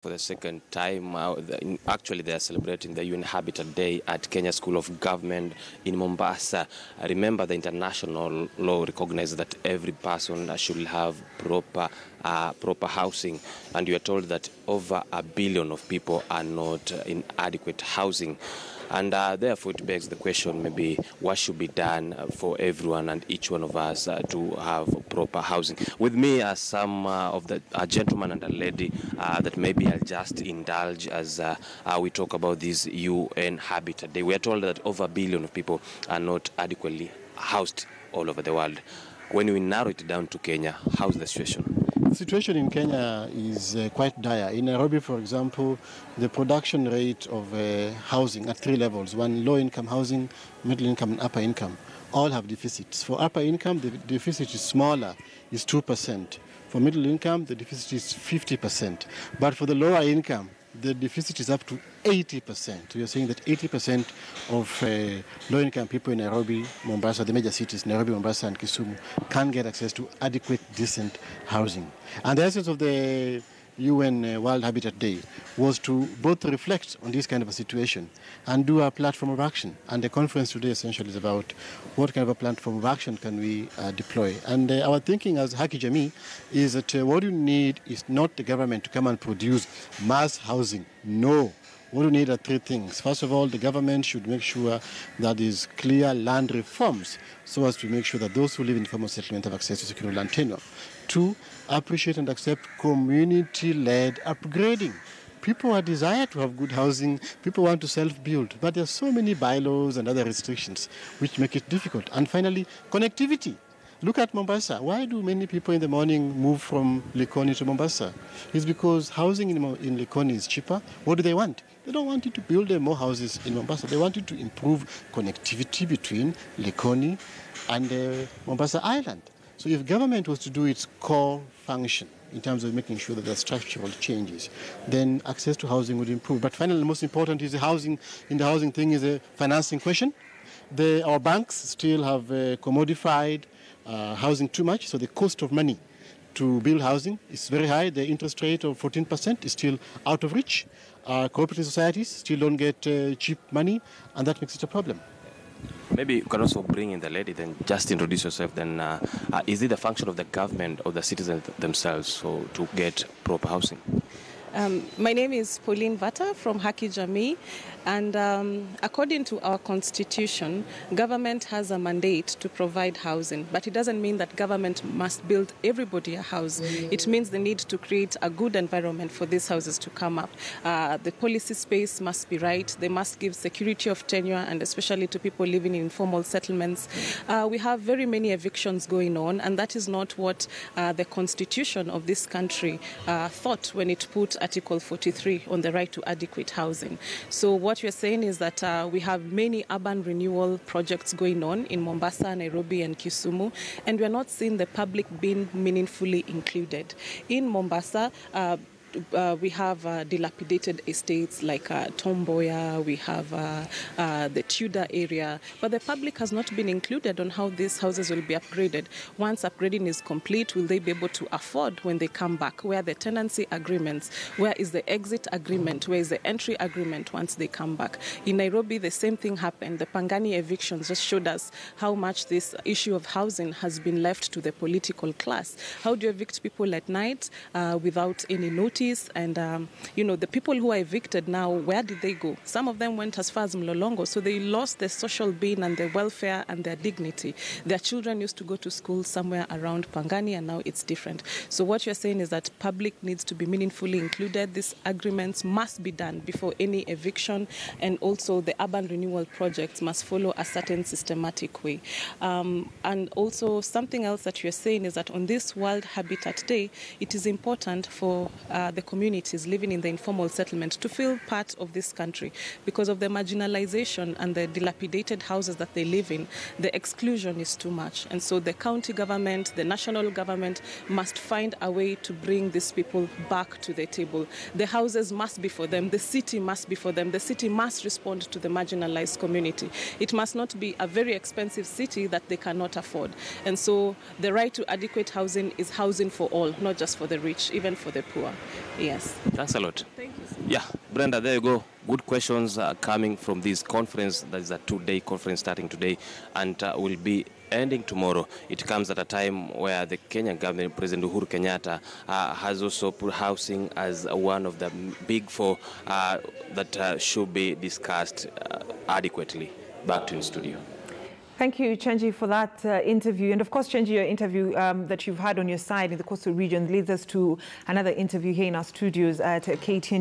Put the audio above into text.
For the second time. Actually, they are celebrating the UN Habitat Day at Kenya School of Government in Mombasa. Remember, the international law recognizes that every person should have proper housing, and you are told that over 1 billion of people are not in adequate housing. And therefore, it begs the question, maybe what should be done for everyone and each one of us to have proper housing. With me are some of the gentleman and a lady that maybe I'll just indulge as we talk about this UN Habitat Day. We are told that over 1 billion of people are not adequately housed all over the world. When we narrow it down to Kenya, how's the situation? The situation in Kenya is quite dire. In Nairobi, for example, the production rate of housing at 3 levels, one low-income housing, middle-income and upper income, all have deficits. For upper income, the deficit is smaller, is 2%. For middle income, the deficit is 50%. But for the lower income, the deficit is up to 80%. We are saying that 80% of low-income people in Nairobi, Mombasa, the major cities, Nairobi, Mombasa, and Kisumu, can't get access to adequate, decent housing. And the essence of the UN World Habitat Day was to both reflect on this kind of a situation and do a platform of action. And the conference today essentially is about what kind of a platform of action can we deploy. And our thinking as Haki Jamii is that what you need is not the government to come and produce mass housing. No. What we need are 3 things. First of all, the government should make sure that there is clear land reforms so as to make sure that those who live in informal settlement have access to secure land tenure. 2, appreciate and accept community-led upgrading. People are desire to have good housing. People want to self-build. But there are so many bylaws and other restrictions which make it difficult. And finally, connectivity. Look at Mombasa. Why do many people in the morning move from Likoni to Mombasa? It's because housing in Likoni is cheaper. What do they want? They don't want you to build more houses in Mombasa. They want you to improve connectivity between Likoni and Mombasa Island. So if government was to do its core function in terms of making sure that there are structural changes, then access to housing would improve. But finally, the most important is the housing. In the housing thing is a financing question. Our banks still have commodified housing too much, so the cost of money to build housing is very high. The interest rate of 14% is still out of reach. Cooperative societies still don't get cheap money, and that makes it a problem. Maybe you can also bring in the lady, then just introduce yourself. Then is it the function of the government or the citizens themselves to get proper housing? My name is Pauline Vata from Haki Jamii, and according to our constitution, government has a mandate to provide housing, but it doesn't mean that government must build everybody a house. It means the need to create a good environment for these houses to come up. The policy space must be right. They must give security of tenure, and especially to people living in informal settlements. We have very many evictions going on, and that is not what the constitution of this country thought when it put Article 43 on the right to adequate housing. So what we're saying is that we have many urban renewal projects going on in Mombasa, Nairobi, and Kisumu, and we're not seeing the public being meaningfully included. In Mombasa, we have dilapidated estates like Tomboya, we have the Tudor area, but the public has not been included on how these houses will be upgraded. Once upgrading is complete, will they be able to afford when they come back? Where are the tenancy agreements? Where is the exit agreement? Where is the entry agreement once they come back? In Nairobi, the same thing happened. The Pangani evictions just showed us how much this issue of housing has been left to the political class. How do you evict people at night without any notice? And, the people who are evicted now, where did they go? Some of them went as far as Mlolongo, so they lost their social being and their welfare and their dignity. Their children used to go to school somewhere around Pangani, and now it's different. So what you're saying is that public needs to be meaningfully included. These agreements must be done before any eviction, and also the urban renewal projects must follow a certain systematic way. And also something else that you're saying is that on this World Habitat Day, it is important for the communities living in the informal settlement to feel part of this country. Because of the marginalization and the dilapidated houses that they live in, the exclusion is too much. And so the county government, the national government must find a way to bring these people back to the table. The houses must be for them. The city must be for them. The city must respond to the marginalized community. It must not be a very expensive city that they cannot afford. And so the right to adequate housing is housing for all, not just for the rich, even for the poor. Yes. Thanks a lot. Thank you. Yeah, Brenda, there you go. Good questions coming from this conference. That is a 2-day conference starting today and will be ending tomorrow. It comes at a time where the Kenyan government, President Uhuru Kenyatta, has also put housing as one of the big four that should be discussed adequately. Back to the studio. Thank you, Chenji, for that interview. And of course, Chenji, your interview that you've had on your side in the coastal region leads us to another interview here in our studios at KTN.